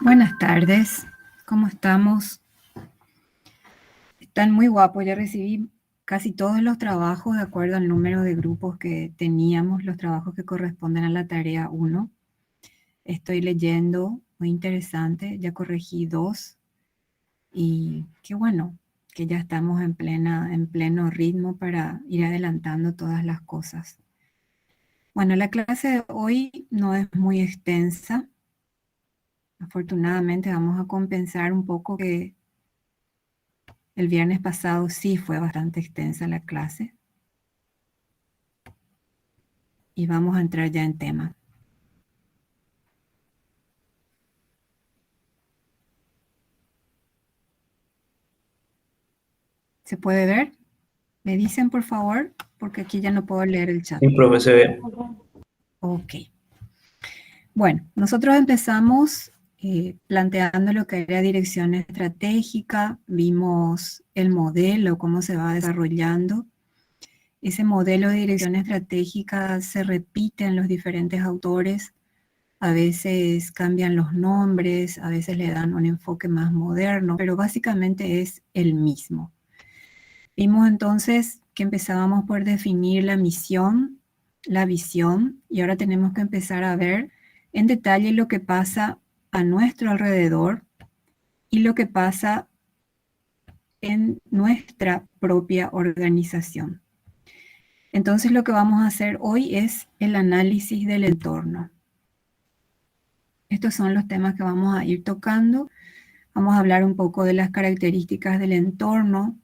Buenas tardes, ¿cómo estamos? Están muy guapos, ya recibí casi todos los trabajos de acuerdo al número de grupos que teníamos, los trabajos que corresponden a la tarea 1. Estoy leyendo, muy interesante, ya corregí 2 y qué bueno que ya estamos en pleno ritmo para ir adelantando todas las cosas. Bueno, la clase de hoy no es muy extensa. Afortunadamente vamos a compensar un poco que el viernes pasado sí fue bastante extensa la clase y vamos a entrar ya en tema. ¿Se puede ver? ¿Me dicen, por favor? Porque aquí ya no puedo leer el chat. Sí, profe, se ve. Ok. Bueno, nosotros empezamos planteando lo que era dirección estratégica, vimos el modelo, cómo se va desarrollando. Ese modelo de dirección estratégica se repite en los diferentes autores. A veces cambian los nombres, a veces le dan un enfoque más moderno, pero básicamente es el mismo. Vimos entonces que empezábamos por definir la misión, la visión, y ahora tenemos que empezar a ver en detalle lo que pasa a nuestro alrededor y lo que pasa en nuestra propia organización. Entonces lo que vamos a hacer hoy es el análisis del entorno. Estos son los temas que vamos a ir tocando. Vamos a hablar un poco de las características del entorno,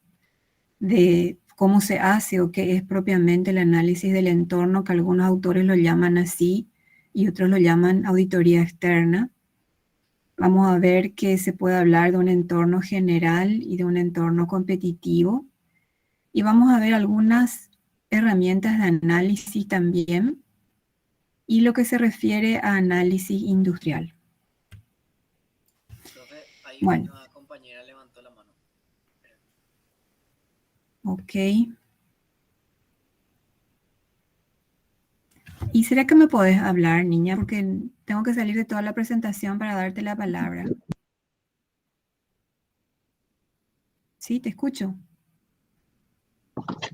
de cómo se hace o qué es propiamente el análisis del entorno, que algunos autores lo llaman así y otros lo llaman auditoría externa. Vamos a ver que se puede hablar de un entorno general y de un entorno competitivo. Y vamos a ver algunas herramientas de análisis también y lo que se refiere a análisis industrial. Profe, ahí bueno, una compañera levantó la mano. Ok. ¿Y será que me podés hablar, niña? Porque tengo que salir de toda la presentación para darte la palabra. Sí, te escucho.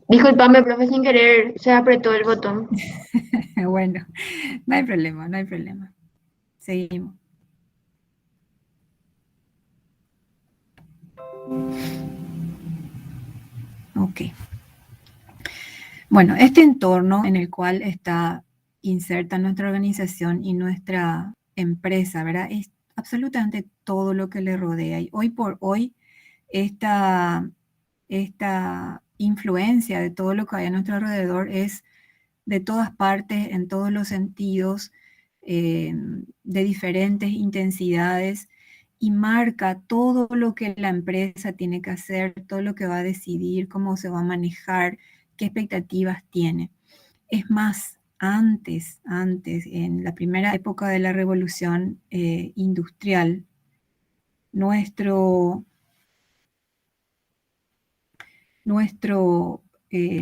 Disculpame, profe, sin querer se apretó el botón. Bueno, no hay problema, no hay problema. Seguimos. Ok. Bueno, este entorno en el cual está inserta nuestra organización y nuestra empresa, ¿verdad? Es absolutamente todo lo que le rodea. Y hoy por hoy, esta influencia de todo lo que hay a nuestro alrededor es de todas partes, en todos los sentidos, de diferentes intensidades, y marca todo lo que la empresa tiene que hacer, todo lo que va a decidir, cómo se va a manejar, qué expectativas tiene. Es más, antes, en la primera época de la revolución industrial, nuestro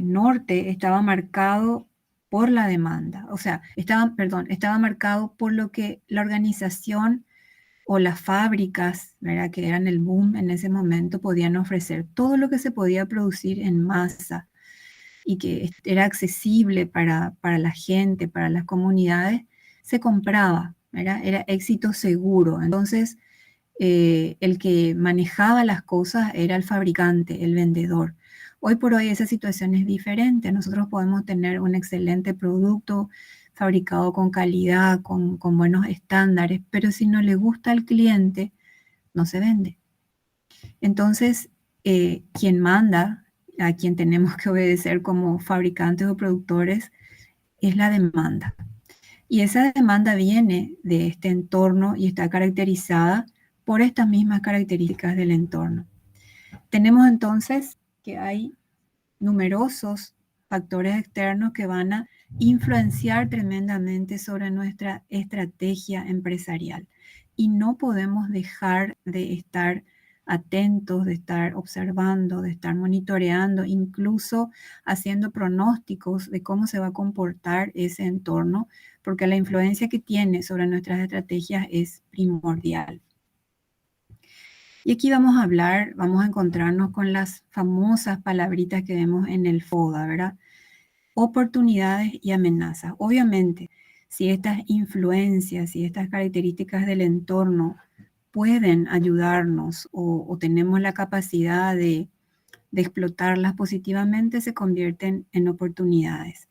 norte estaba marcado por la demanda, o sea, estaba marcado por lo que la organización o las fábricas, ¿verdad?, que eran el boom en ese momento, podían ofrecer. Todo lo que se podía producir en masa y que era accesible para la gente, para las comunidades, se compraba, ¿verdad? Era éxito seguro. Entonces, el que manejaba las cosas era el fabricante, el vendedor. Hoy por hoy esa situación es diferente. Nosotros podemos tener un excelente producto fabricado con calidad, con buenos estándares, pero si no le gusta al cliente, no se vende. Entonces, quien manda, a quien tenemos que obedecer como fabricantes o productores, es la demanda. Y esa demanda viene de este entorno y está caracterizada por estas mismas características del entorno. Tenemos entonces que hay numerosos factores externos que van a influenciar tremendamente sobre nuestra estrategia empresarial. Y no podemos dejar de estar atentos, de estar observando, de estar monitoreando, incluso haciendo pronósticos de cómo se va a comportar ese entorno, porque la influencia que tiene sobre nuestras estrategias es primordial. Y aquí vamos a encontrarnos con las famosas palabritas que vemos en el FODA, ¿verdad? Oportunidades y amenazas. Obviamente, si estas influencias y estas características del entorno pueden ayudarnos o tenemos la capacidad de explotarlas positivamente, se convierten en oportunidades.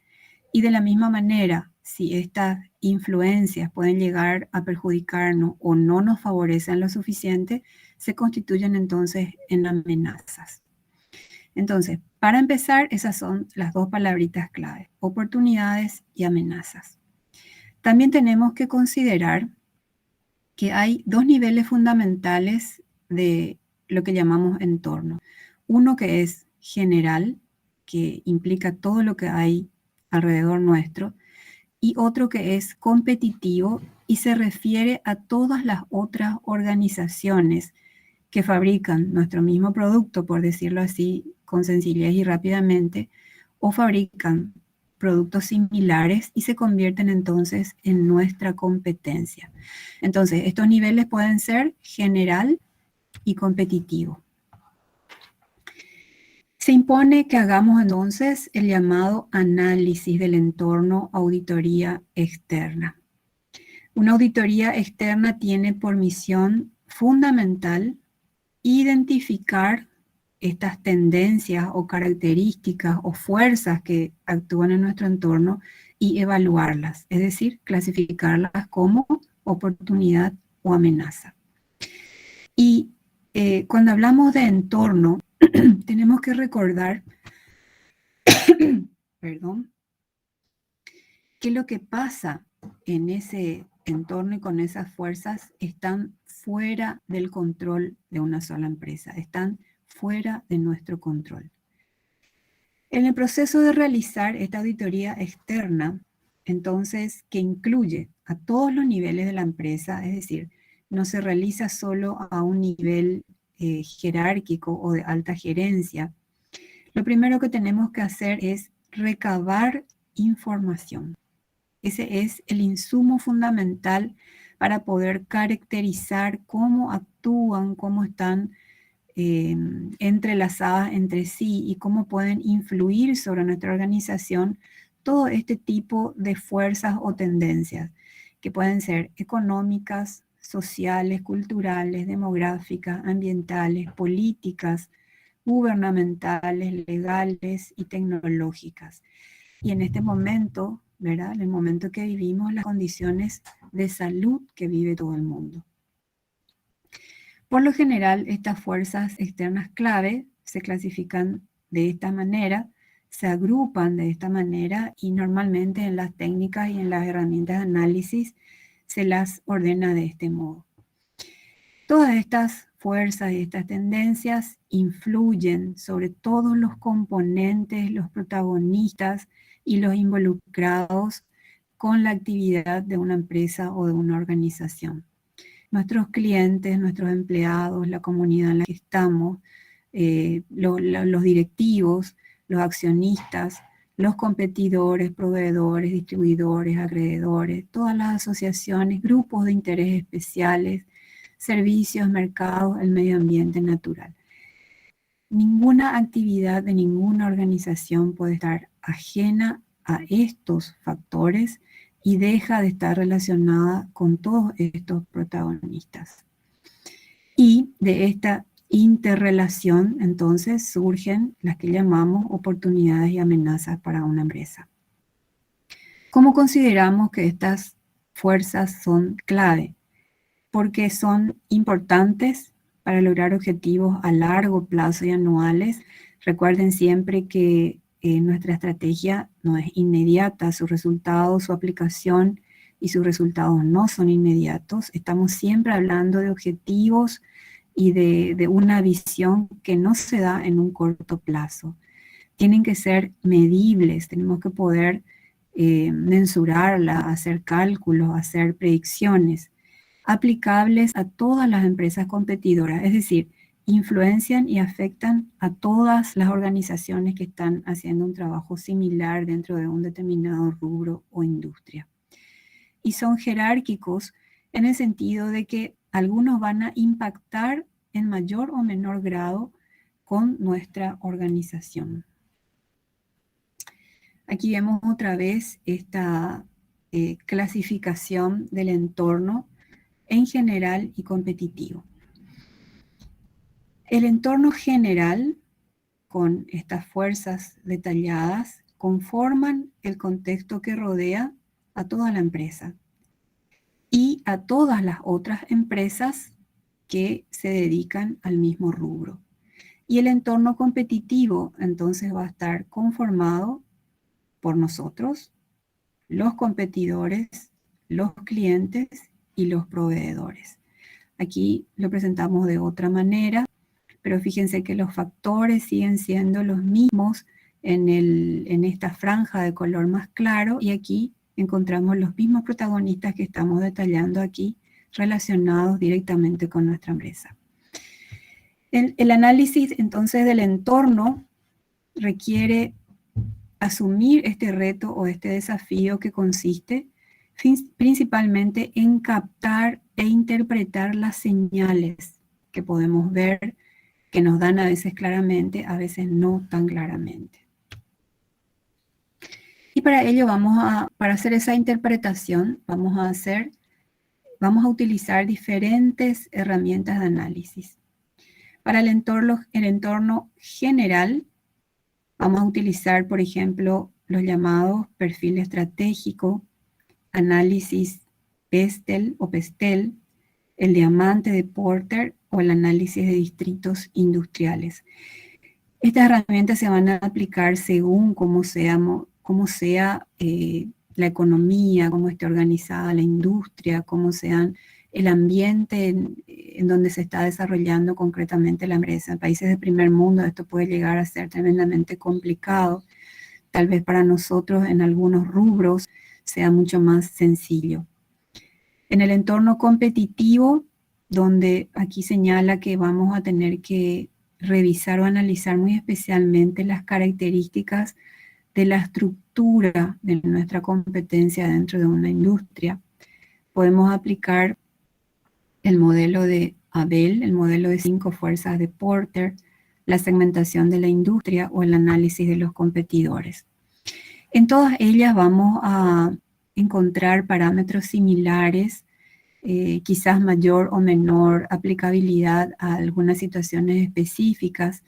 Y de la misma manera, si estas influencias pueden llegar a perjudicarnos o no nos favorecen lo suficiente, se constituyen entonces en amenazas. Entonces, para empezar, esas son las dos palabritas clave, oportunidades y amenazas. También tenemos que considerar que hay dos niveles fundamentales de lo que llamamos entorno. Uno que es general, que implica todo lo que hay alrededor nuestro, y otro que es competitivo y se refiere a todas las otras organizaciones que fabrican nuestro mismo producto, por decirlo así, con sencillez y rápidamente, o fabrican productos similares y se convierten entonces en nuestra competencia. Entonces, estos niveles pueden ser general y competitivo. Se impone que hagamos entonces el llamado análisis del entorno, auditoría externa. Una auditoría externa tiene por misión fundamental identificar estas tendencias o características o fuerzas que actúan en nuestro entorno y evaluarlas, es decir, clasificarlas como oportunidad o amenaza. Y cuando hablamos de entorno, tenemos que recordar, perdón, que lo que pasa en ese entorno y con esas fuerzas están fuera del control de una sola empresa, están fuera de nuestro control. En el proceso de realizar esta auditoría externa, entonces, que incluye a todos los niveles de la empresa, es decir, no se realiza solo a un nivel jerárquico o de alta gerencia, lo primero que tenemos que hacer es recabar información. Ese es el insumo fundamental para poder caracterizar cómo actúan, cómo están entrelazadas entre sí y cómo pueden influir sobre nuestra organización todo este tipo de fuerzas o tendencias que pueden ser económicas, sociales, culturales, demográficas, ambientales, políticas, gubernamentales, legales y tecnológicas. Y en este momento, ¿verdad? En el momento que vivimos, las condiciones de salud que vive todo el mundo. Por lo general, estas fuerzas externas clave se clasifican de esta manera, se agrupan de esta manera y normalmente en las técnicas y en las herramientas de análisis se las ordena de este modo. Todas estas fuerzas y estas tendencias influyen sobre todos los componentes, los protagonistas y los involucrados con la actividad de una empresa o de una organización. Nuestros clientes, nuestros empleados, la comunidad en la que estamos, los directivos, los accionistas, los competidores, proveedores, distribuidores, acreedores, todas las asociaciones, grupos de interés especiales, servicios, mercados, el medio ambiente natural. Ninguna actividad de ninguna organización puede estar ajena a estos factores y deja de estar relacionada con todos estos protagonistas. Y de esta interrelación, entonces, surgen las que llamamos oportunidades y amenazas para una empresa. ¿Cómo consideramos que estas fuerzas son clave? Porque son importantes para lograr objetivos a largo plazo y anuales. Recuerden siempre que nuestra estrategia no es inmediata, su resultado, su aplicación y sus resultados no son inmediatos. Estamos siempre hablando de objetivos y de una visión que no se da en un corto plazo. Tienen que ser medibles, tenemos que poder mensurarla, hacer cálculos, hacer predicciones aplicables a todas las empresas competidoras, es decir, influencian y afectan a todas las organizaciones que están haciendo un trabajo similar dentro de un determinado rubro o industria. Y son jerárquicos en el sentido de que algunos van a impactar en mayor o menor grado con nuestra organización. Aquí vemos otra vez esta clasificación del entorno en general y competitivo. El entorno general, con estas fuerzas detalladas, conforman el contexto que rodea a toda la empresa y a todas las otras empresas que se dedican al mismo rubro. Y el entorno competitivo entonces va a estar conformado por nosotros, los competidores, los clientes y los proveedores. Aquí lo presentamos de otra manera, pero fíjense que los factores siguen siendo los mismos en esta franja de color más claro, y aquí encontramos los mismos protagonistas que estamos detallando aquí, relacionados directamente con nuestra empresa. El análisis entonces del entorno requiere asumir este reto o este desafío que consiste principalmente en captar e interpretar las señales que podemos ver, que nos dan a veces claramente, a veces no tan claramente. Y para ello para hacer esa interpretación, vamos a utilizar diferentes herramientas de análisis. Para el entorno general, vamos a utilizar, por ejemplo, los llamados perfil estratégico, análisis PESTEL o PESTEL, el diamante de Porter o el análisis de distritos industriales. Estas herramientas se van a aplicar según cómo sea la economía, cómo esté organizada la industria, cómo sea el ambiente en donde se está desarrollando concretamente la empresa. En países de primer mundo esto puede llegar a ser tremendamente complicado. Tal vez para nosotros en algunos rubros sea mucho más sencillo. En el entorno competitivo, donde aquí señala que vamos a tener que revisar o analizar muy especialmente las características de la estructura de nuestra competencia dentro de una industria, podemos aplicar el modelo de Abel, el modelo de 5 fuerzas de Porter, la segmentación de la industria o el análisis de los competidores. En todas ellas vamos a encontrar parámetros similares, quizás mayor o menor aplicabilidad a algunas situaciones específicas,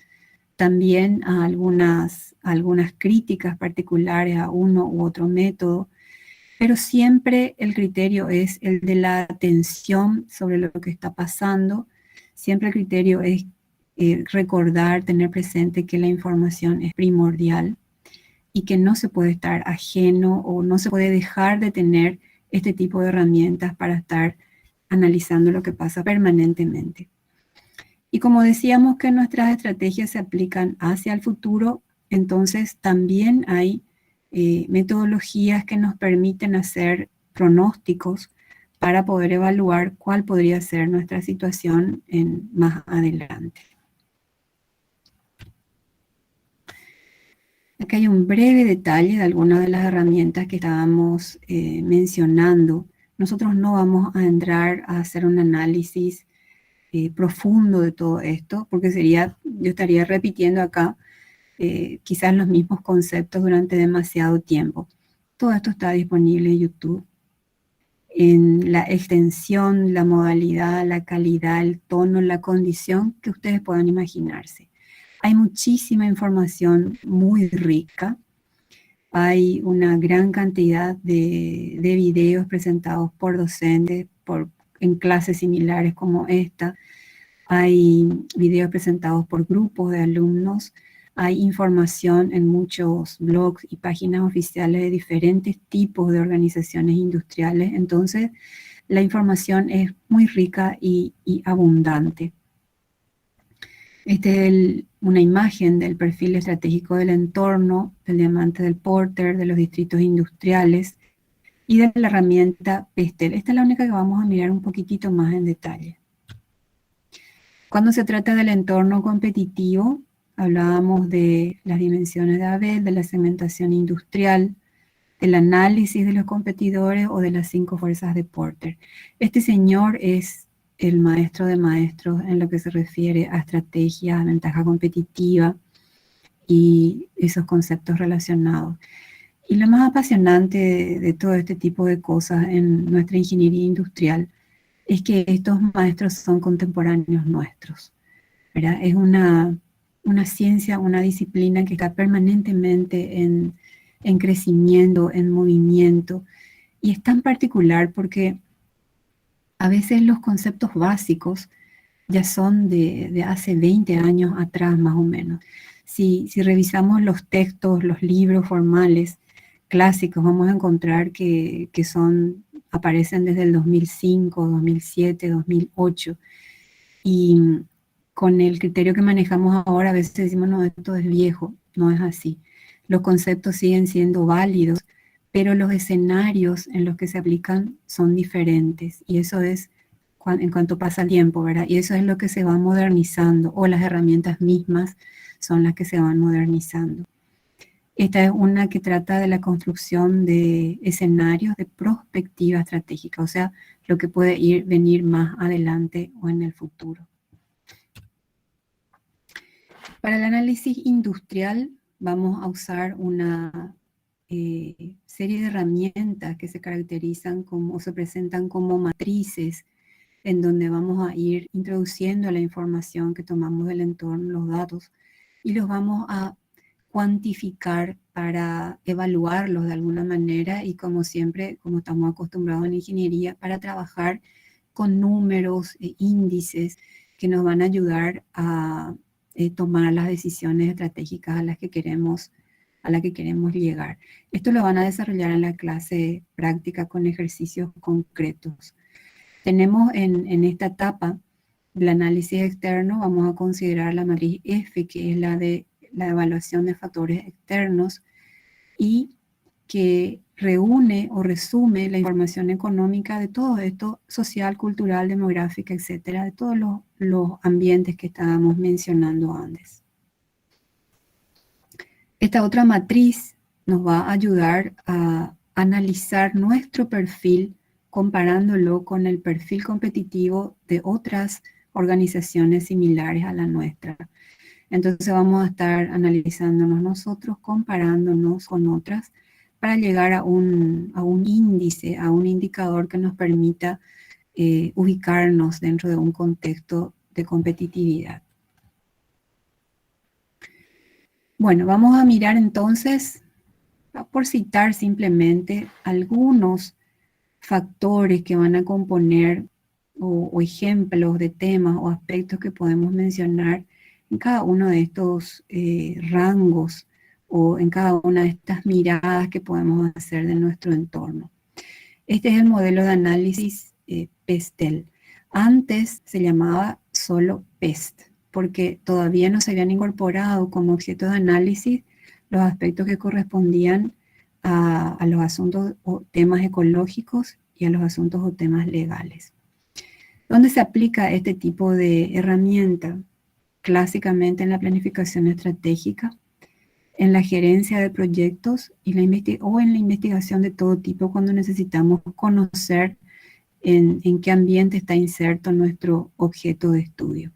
también a algunas críticas particulares a uno u otro método, pero siempre el criterio es el de la atención sobre lo que está pasando. Siempre el criterio es recordar, tener presente que la información es primordial y que no se puede estar ajeno o no se puede dejar de tener este tipo de herramientas para estar analizando lo que pasa permanentemente. Y como decíamos que nuestras estrategias se aplican hacia el futuro, entonces también hay metodologías que nos permiten hacer pronósticos para poder evaluar cuál podría ser nuestra situación más adelante. Acá hay un breve detalle de algunas de las herramientas que estábamos mencionando. Nosotros no vamos a entrar a hacer un análisis profundo de todo esto, porque yo estaría repitiendo acá quizás los mismos conceptos durante demasiado tiempo. Todo esto está disponible en YouTube, en la extensión, la modalidad, la calidad, el tono, la condición que ustedes puedan imaginarse. Hay muchísima información muy rica. Hay una gran cantidad de videos presentados por docentes en clases similares como esta. Hay videos presentados por grupos de alumnos. Hay información en muchos blogs y páginas oficiales de diferentes tipos de organizaciones industriales. Entonces, la información es muy rica y abundante. Esta es una imagen del perfil estratégico del entorno, del diamante del Porter, de los distritos industriales y de la herramienta PESTEL. Esta es la única que vamos a mirar un poquitito más en detalle. Cuando se trata del entorno competitivo, hablábamos de las dimensiones de Abel, de la segmentación industrial, del análisis de los competidores o de las 5 fuerzas de Porter. Este señor es el maestro de maestros en lo que se refiere a estrategia, ventaja competitiva y esos conceptos relacionados. Y lo más apasionante de todo este tipo de cosas en nuestra ingeniería industrial es que estos maestros son contemporáneos nuestros, ¿verdad? Es una ciencia, una disciplina que está permanentemente en crecimiento, en movimiento, y es tan particular porque a veces los conceptos básicos ya son de hace 20 años atrás más o menos. Si revisamos los textos, los libros formales clásicos, vamos a encontrar que aparecen desde el 2005, 2007, 2008. Y con el criterio que manejamos ahora, a veces decimos, no, esto es viejo, no es así. Los conceptos siguen siendo válidos, pero los escenarios en los que se aplican son diferentes. Y eso es en cuanto pasa el tiempo, ¿verdad? Y eso es lo que se va modernizando, o las herramientas mismas son las que se van modernizando. Esta es una que trata de la construcción de escenarios de prospectiva estratégica, o sea, lo que puede venir más adelante o en el futuro. Para el análisis industrial vamos a usar una serie de herramientas que se caracterizan como, o se presentan como matrices, en donde vamos a ir introduciendo la información que tomamos del entorno, los datos, y los vamos a cuantificar para evaluarlos de alguna manera y como siempre, como estamos acostumbrados en ingeniería, para trabajar con números e índices que nos van a ayudar a tomar las decisiones estratégicas a las que queremos llegar. Esto lo van a desarrollar en la clase práctica con ejercicios concretos. Tenemos en esta etapa del análisis externo, vamos a considerar la matriz F, que es la de la evaluación de factores externos y que reúne o resume la información económica de todo esto, social, cultural, demográfica, etcétera, de todos los ambientes que estábamos mencionando antes. Esta otra matriz nos va a ayudar a analizar nuestro perfil comparándolo con el perfil competitivo de otras organizaciones similares a la nuestra. Entonces vamos a estar analizándonos nosotros, comparándonos con otras, para llegar a un índice, a un indicador que nos permita ubicarnos dentro de un contexto de competitividad. Bueno, vamos a mirar entonces, por citar simplemente algunos factores que van a componer o ejemplos de temas o aspectos que podemos mencionar en cada uno de estos rangos o en cada una de estas miradas que podemos hacer de nuestro entorno. Este es el modelo de análisis PESTEL. Antes se llamaba solo PEST, porque todavía no se habían incorporado como objeto de análisis los aspectos que correspondían a los asuntos o temas ecológicos y a los asuntos o temas legales. ¿Dónde se aplica este tipo de herramienta? Clásicamente en la planificación estratégica, en la gerencia de proyectos o en la investigación de todo tipo cuando necesitamos conocer en qué ambiente está inserto nuestro objeto de estudio.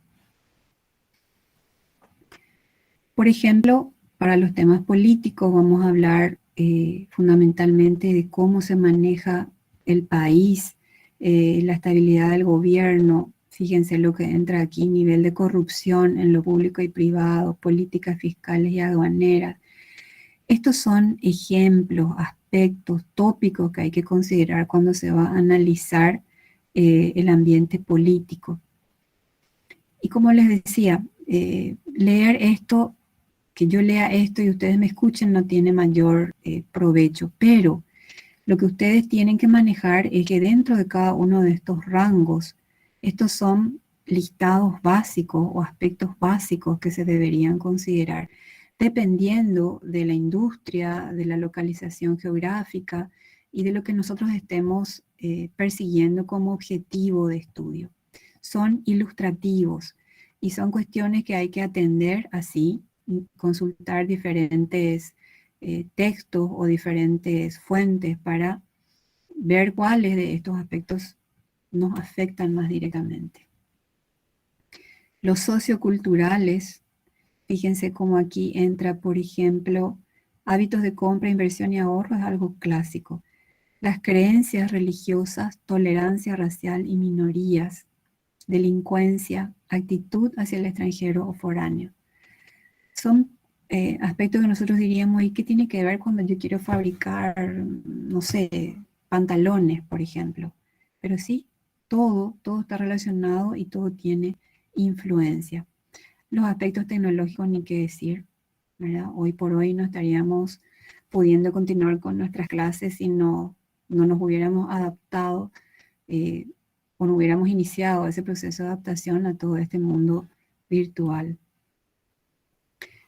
Por ejemplo, para los temas políticos vamos a hablar fundamentalmente de cómo se maneja el país, la estabilidad del gobierno. Fíjense lo que entra aquí, nivel de corrupción en lo público y privado, políticas fiscales y aduaneras. Estos son ejemplos, aspectos, tópicos que hay que considerar cuando se va a analizar el ambiente político. Y como les decía, leer esto, que yo lea esto y ustedes me escuchen, no tiene mayor provecho, pero lo que ustedes tienen que manejar es que dentro de cada uno de estos rangos, estos son listados básicos o aspectos básicos que se deberían considerar, dependiendo de la industria, de la localización geográfica y de lo que nosotros estemos persiguiendo como objetivo de estudio. Son ilustrativos y son cuestiones que hay que atender así, consultar diferentes textos o diferentes fuentes para ver cuáles de estos aspectos nos afectan más directamente. Los socioculturales, fíjense cómo aquí entra, por ejemplo, hábitos de compra, inversión y ahorro, es algo clásico. Las creencias religiosas, tolerancia racial y minorías, delincuencia, actitud hacia el extranjero o foráneo. Son aspectos que nosotros diríamos, ¿y qué tiene que ver cuando yo quiero fabricar, no sé, pantalones, por ejemplo? Pero sí, todo está relacionado y todo tiene influencia. Los aspectos tecnológicos, ni qué decir, ¿verdad? Hoy por hoy no estaríamos pudiendo continuar con nuestras clases si no nos hubiéramos adaptado o no hubiéramos iniciado ese proceso de adaptación a todo este mundo virtual.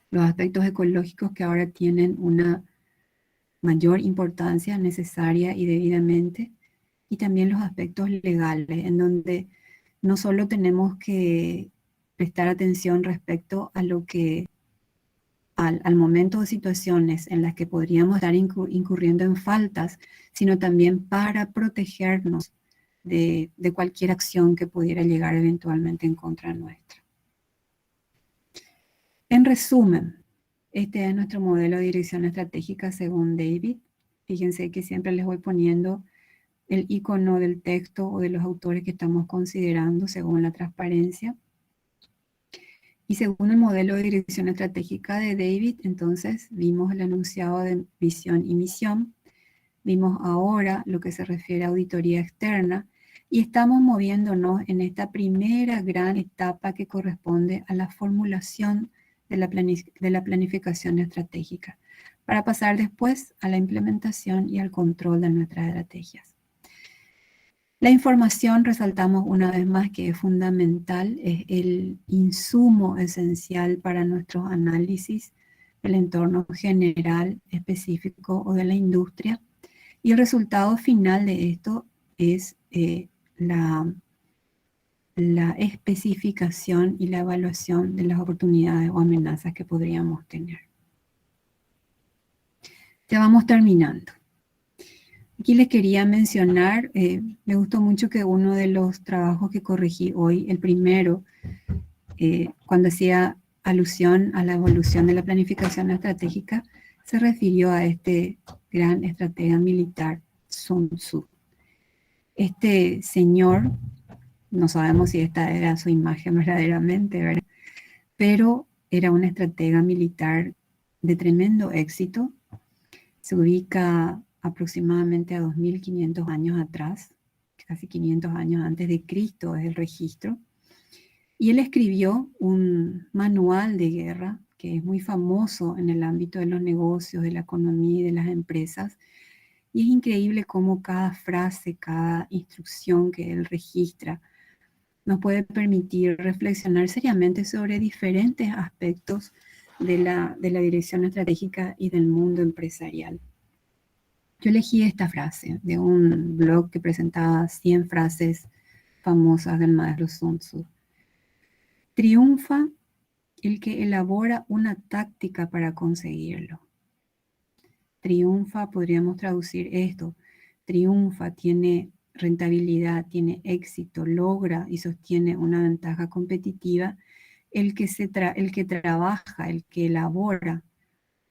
Los aspectos ecológicos que ahora tienen una mayor importancia necesaria y debidamente, y también los aspectos legales, en donde no solo tenemos que prestar atención respecto a lo que al momento de situaciones en las que podríamos estar incurriendo en faltas, sino también para protegernos de cualquier acción que pudiera llegar eventualmente en contra nuestra. En resumen, este es nuestro modelo de dirección estratégica según David. Fíjense que siempre les voy poniendo el icono del texto o de los autores que estamos considerando según la transparencia. Y según el modelo de dirección estratégica de David, entonces vimos el enunciado de visión y misión, vimos ahora lo que se refiere a auditoría externa y estamos moviéndonos en esta primera gran etapa que corresponde a la formulación de la planificación estratégica, para pasar después a la implementación y al control de nuestras estrategias. La información, resaltamos una vez más que es fundamental, es el insumo esencial para nuestros análisis del entorno general, específico o de la industria. Y el resultado final de esto es la especificación y la evaluación de las oportunidades o amenazas que podríamos tener. Ya vamos terminando. Aquí les quería mencionar, me gustó mucho que uno de los trabajos que corregí hoy, el primero, cuando hacía alusión a la evolución de la planificación estratégica, se refirió a este gran estratega militar, Sun Tzu. Este señor, no sabemos si esta era su imagen verdaderamente, ¿verdad? Pero era un estratega militar de tremendo éxito. Se ubica aproximadamente a 2500 años atrás, casi 500 años antes de Cristo es el registro. Y él escribió un manual de guerra que es muy famoso en el ámbito de los negocios, de la economía y de las empresas. Y es increíble cómo cada frase, cada instrucción que él registra nos puede permitir reflexionar seriamente sobre diferentes aspectos de la dirección estratégica y del mundo empresarial. Yo elegí esta frase de un blog que presentaba 100 frases famosas del maestro Sun Tzu. Triunfa el que elabora una táctica para conseguirlo. Triunfa, podríamos traducir esto, triunfa, tiene rentabilidad, tiene éxito, logra y sostiene una ventaja competitiva el que trabaja, el que elabora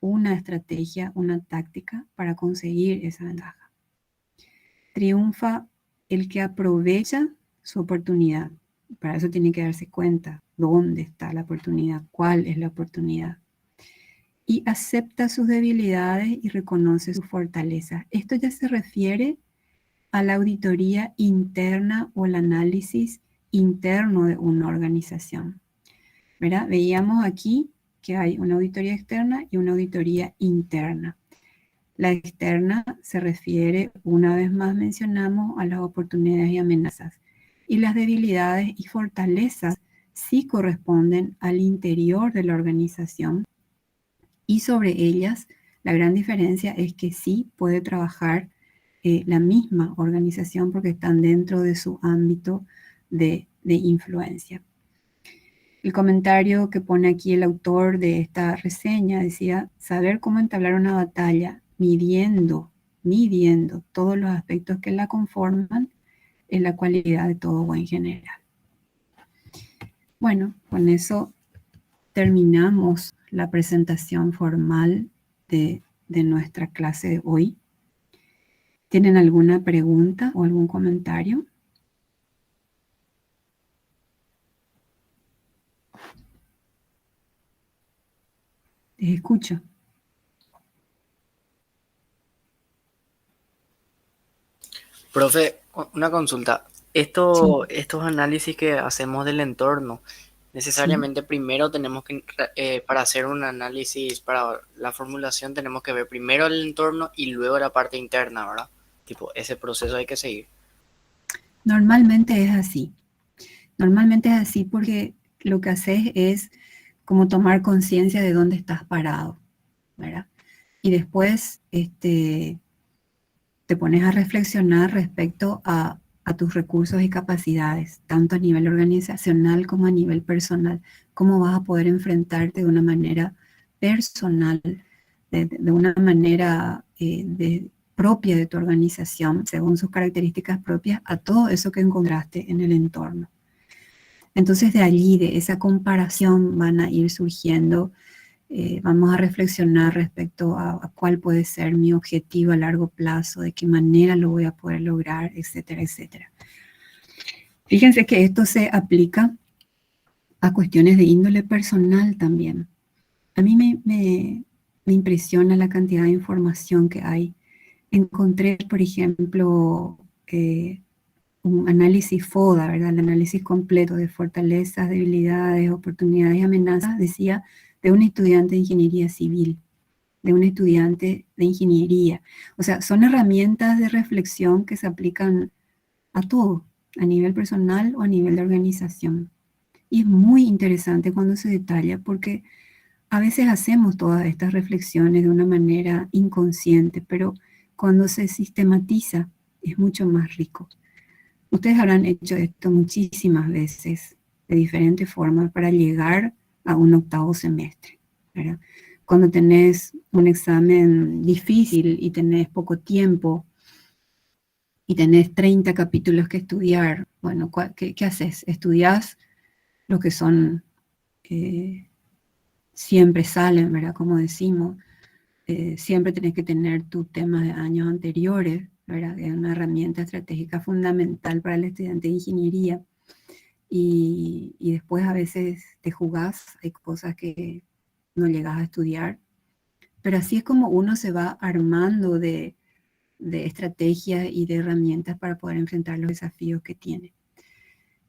una estrategia, una táctica para conseguir esa ventaja. Triunfa el que aprovecha su oportunidad. Para eso tiene que darse cuenta dónde está la oportunidad, cuál es la oportunidad. Y acepta sus debilidades y reconoce sus fortalezas. Esto ya se refiere a la auditoría interna o el análisis interno de una organización, ¿verdad? Veíamos aquí que hay una auditoría externa y una auditoría interna. La externa se refiere, una vez más mencionamos, a las oportunidades y amenazas. Y las debilidades y fortalezas sí corresponden al interior de la organización. Y sobre ellas, la gran diferencia es que sí puede trabajar la misma organización porque están dentro de su ámbito de influencia. El comentario que pone aquí el autor de esta reseña decía, saber cómo entablar una batalla midiendo todos los aspectos que la conforman es la cualidad de todo buen general. Bueno, con eso terminamos la presentación formal de nuestra clase de hoy. ¿Tienen alguna pregunta o algún comentario? Les escucho. Profe, una consulta. Estos análisis que hacemos del entorno, necesariamente primero tenemos que, para hacer un análisis para la formulación, tenemos que ver primero el entorno y luego la parte interna, ¿verdad? Tipo, ese proceso hay que seguir. Normalmente es así. Normalmente es así porque lo que haces es como tomar conciencia de dónde estás parado, ¿verdad? Y después te pones a reflexionar respecto a tus recursos y capacidades, tanto a nivel organizacional como a nivel personal. Cómo vas a poder enfrentarte de una manera personal, de una manera propia de tu organización, según sus características propias, a todo eso que encontraste en el entorno. Entonces de allí, de esa comparación, van a ir surgiendo, vamos a reflexionar respecto a cuál puede ser mi objetivo a largo plazo, de qué manera lo voy a poder lograr, etcétera, etcétera. Fíjense que esto se aplica a cuestiones de índole personal también. A mí me impresiona la cantidad de información que hay. Encontré, por ejemplo, un análisis FODA, ¿verdad? El análisis completo de fortalezas, debilidades, oportunidades y amenazas, decía, de un estudiante de ingeniería civil, de un estudiante de ingeniería. O sea, son herramientas de reflexión que se aplican a todo, a nivel personal o a nivel de organización. Y es muy interesante cuando se detalla porque a veces hacemos todas estas reflexiones de una manera inconsciente, pero cuando se sistematiza es mucho más rico. Ustedes habrán hecho esto muchísimas veces, de diferentes formas, para llegar a un octavo semestre, ¿verdad? Cuando tenés un examen difícil y tenés poco tiempo y tenés 30 capítulos que estudiar, bueno, ¿qué haces? Estudiás lo que son, siempre salen, ¿verdad? Como decimos, siempre tenés que tener tus temas de años anteriores, ¿verdad? Es una herramienta estratégica fundamental para el estudiante de ingeniería. Y después a veces te jugás, hay cosas que no llegas a estudiar, pero así es como uno se va armando de estrategias y de herramientas para poder enfrentar los desafíos que tiene.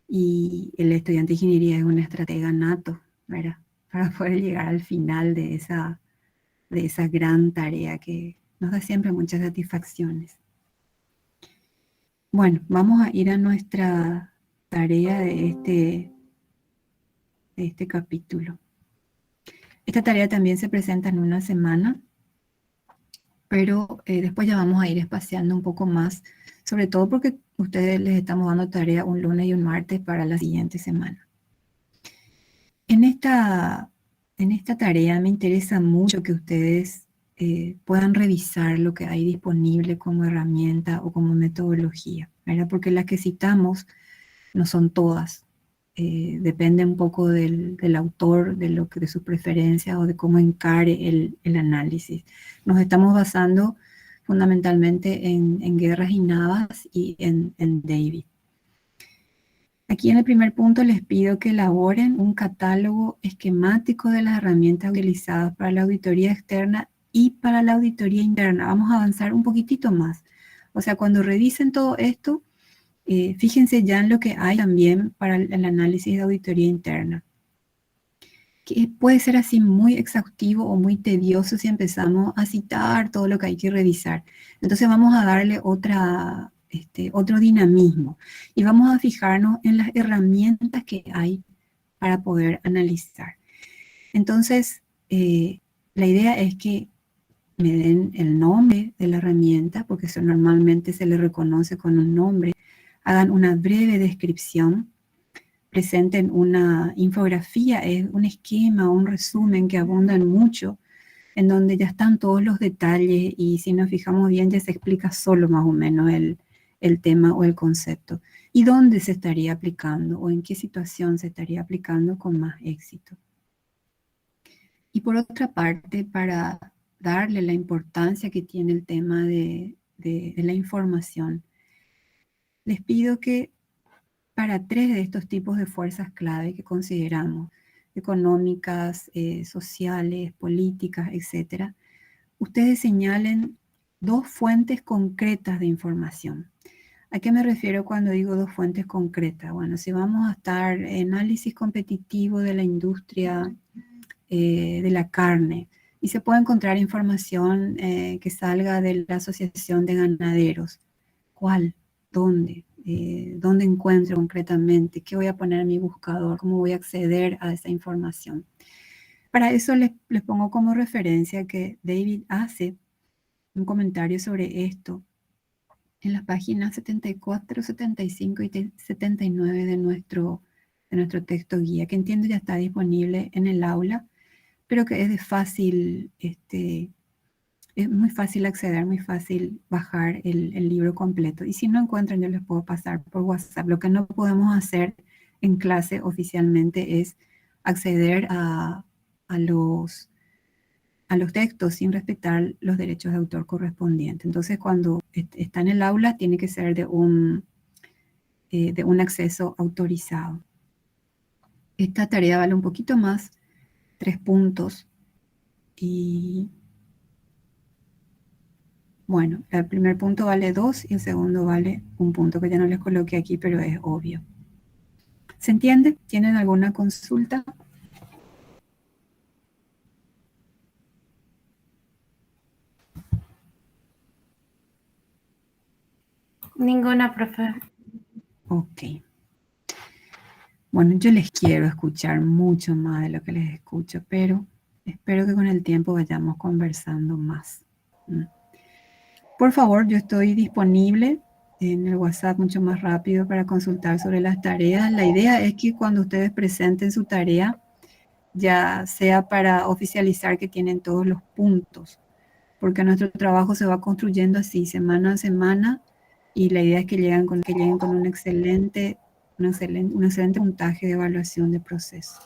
Y el estudiante de ingeniería es un estratega nato, ¿verdad? Para poder llegar al final de esa gran tarea que nos da siempre muchas satisfacciones. Bueno, vamos a ir a nuestra tarea de este capítulo. Esta tarea también se presenta en una semana, pero después ya vamos a ir espaciando un poco más, sobre todo porque ustedes les estamos dando tarea un lunes y un martes para la siguiente semana. En esta tarea me interesa mucho que ustedes puedan revisar lo que hay disponible como herramienta o como metodología, ¿verdad? Porque las que citamos no son todas. Depende un poco del autor, de sus preferencias o de cómo encare el análisis. Nos estamos basando fundamentalmente en Guerras y Navas y en David. Aquí en el primer punto les pido que elaboren un catálogo esquemático de las herramientas utilizadas para la auditoría externa y para la auditoría interna. Vamos a avanzar un poquitito más. O sea, cuando revisen todo esto, fíjense ya en lo que hay también para el análisis de auditoría interna. Que puede ser así muy exhaustivo o muy tedioso si empezamos a citar todo lo que hay que revisar. Entonces vamos a darle otro dinamismo y vamos a fijarnos en las herramientas que hay para poder analizar. Entonces, la idea es que me den el nombre de la herramienta, porque eso normalmente se le reconoce con un nombre, hagan una breve descripción, presenten una infografía, es un esquema, un resumen que abundan mucho, en donde ya están todos los detalles y si nos fijamos bien ya se explica solo más o menos el el tema o el concepto y dónde se estaría aplicando o en qué situación se estaría aplicando con más éxito. Y por otra parte, para darle la importancia que tiene el tema de la información, les pido que para 3 de estos tipos de fuerzas clave que consideramos, económicas, sociales, políticas, etcétera, ustedes señalen 2 fuentes concretas de información. ¿A qué me refiero cuando digo 2 fuentes concretas? Bueno, si vamos a estar en análisis competitivo de la industria de la carne y se puede encontrar información que salga de la Asociación de Ganaderos, ¿cuál? ¿Dónde? ¿Dónde encuentro concretamente? ¿Qué voy a poner en mi buscador? ¿Cómo voy a acceder a esa información? Para eso les pongo como referencia que David hace un comentario sobre esto en las páginas 74, 75 y 79 de nuestro texto guía, que entiendo ya está disponible en el aula, pero que es de fácil, es muy fácil acceder, muy fácil bajar el libro completo. Y si no encuentran, yo les puedo pasar por WhatsApp. Lo que no podemos hacer en clase oficialmente es acceder a los textos sin respetar los derechos de autor correspondientes. Entonces, cuando está en el aula, tiene que ser de un acceso autorizado. Esta tarea vale un poquito más, 3 puntos. Y bueno, el primer punto vale 2 y el segundo vale 1 punto, que ya no les coloqué aquí, pero es obvio. ¿Se entiende? ¿Tienen alguna consulta? Ninguna, profe. Ok. Bueno, yo les quiero escuchar mucho más de lo que les escucho, pero espero que con el tiempo vayamos conversando más. Por favor, yo estoy disponible en el WhatsApp mucho más rápido para consultar sobre las tareas. La idea es que cuando ustedes presenten su tarea, ya sea para oficializar que tienen todos los puntos, porque nuestro trabajo se va construyendo así, semana a semana, y la idea es que lleguen con un excelente puntaje de evaluación de proceso.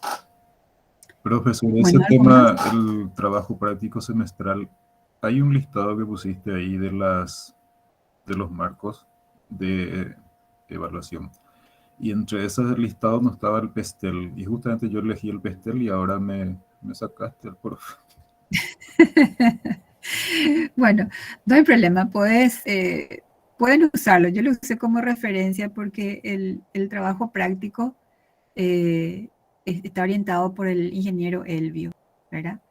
Profe, sobre Bueno, ese ¿algo tema, más? el trabajo práctico semestral, hay un listado que pusiste ahí de los marcos de evaluación. Y entre esos listados no estaba el PESTEL. Y justamente yo elegí el PESTEL y ahora me sacaste el profe. Bueno, no hay problema, pueden usarlo. Yo lo usé como referencia porque el trabajo práctico está orientado por el ingeniero Elvio, ¿verdad?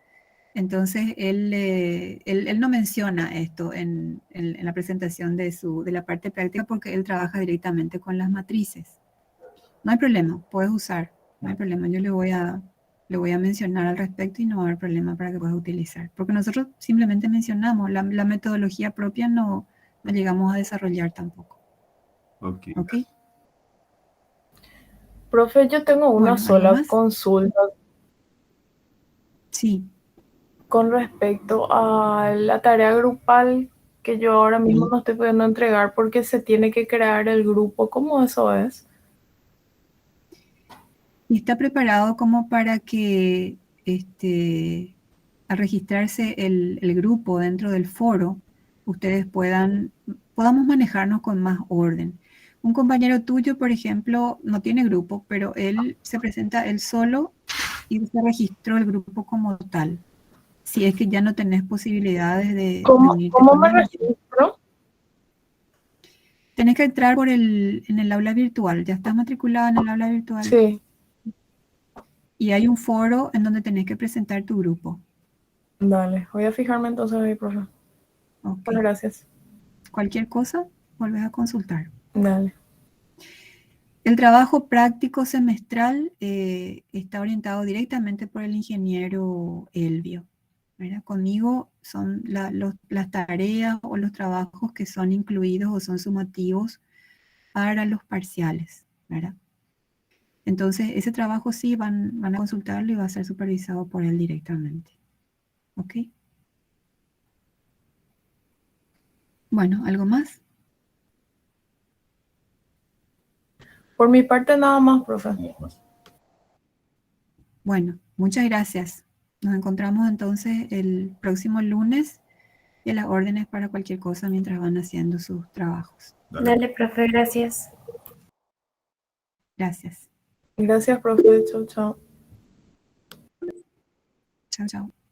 Entonces, él no menciona esto en la presentación de la parte práctica porque él trabaja directamente con las matrices. No hay problema, puedes usar, no hay problema. Yo le voy a mencionar al respecto y no va a haber problema para que puedas utilizar. Porque nosotros simplemente mencionamos, la metodología propia no llegamos a desarrollar tampoco. Ok. ¿Ok? Profe, yo tengo una Bueno, ¿algo sola más? consulta Sí. con respecto a la tarea grupal que yo ahora mismo no estoy pudiendo entregar porque se tiene que crear el grupo. ¿Cómo eso es? Y está preparado como para que al registrarse el grupo dentro del foro, ustedes podamos manejarnos con más orden. Un compañero tuyo, por ejemplo, no tiene grupo, pero él se presenta él solo y se registró el grupo como tal. Si es que ya no tenés posibilidades de unirte ¿Cómo con me él. registro? Tenés que entrar en el aula virtual. Ya estás matriculado en el aula virtual. Sí, Y hay un foro en donde tenés que presentar tu grupo. dale. Voy a fijarme entonces ahí, profe. Ok. Bueno, gracias. Cualquier cosa, volvés a consultar. Dale. El trabajo práctico semestral está orientado directamente por el ingeniero Elvio, ¿verdad? Conmigo son las tareas o los trabajos que son incluidos o son sumativos para los parciales, ¿verdad? Entonces, ese trabajo sí van a consultarlo y va a ser supervisado por él directamente. ¿Ok? Bueno, ¿algo más? Por mi parte nada más, profe. Nada más. Bueno, muchas gracias. Nos encontramos entonces el próximo lunes y a las órdenes para cualquier cosa mientras van haciendo sus trabajos. Dale. Dale, profe, gracias. Gracias. Gracias, profe. Chao, chao. Chao, chao.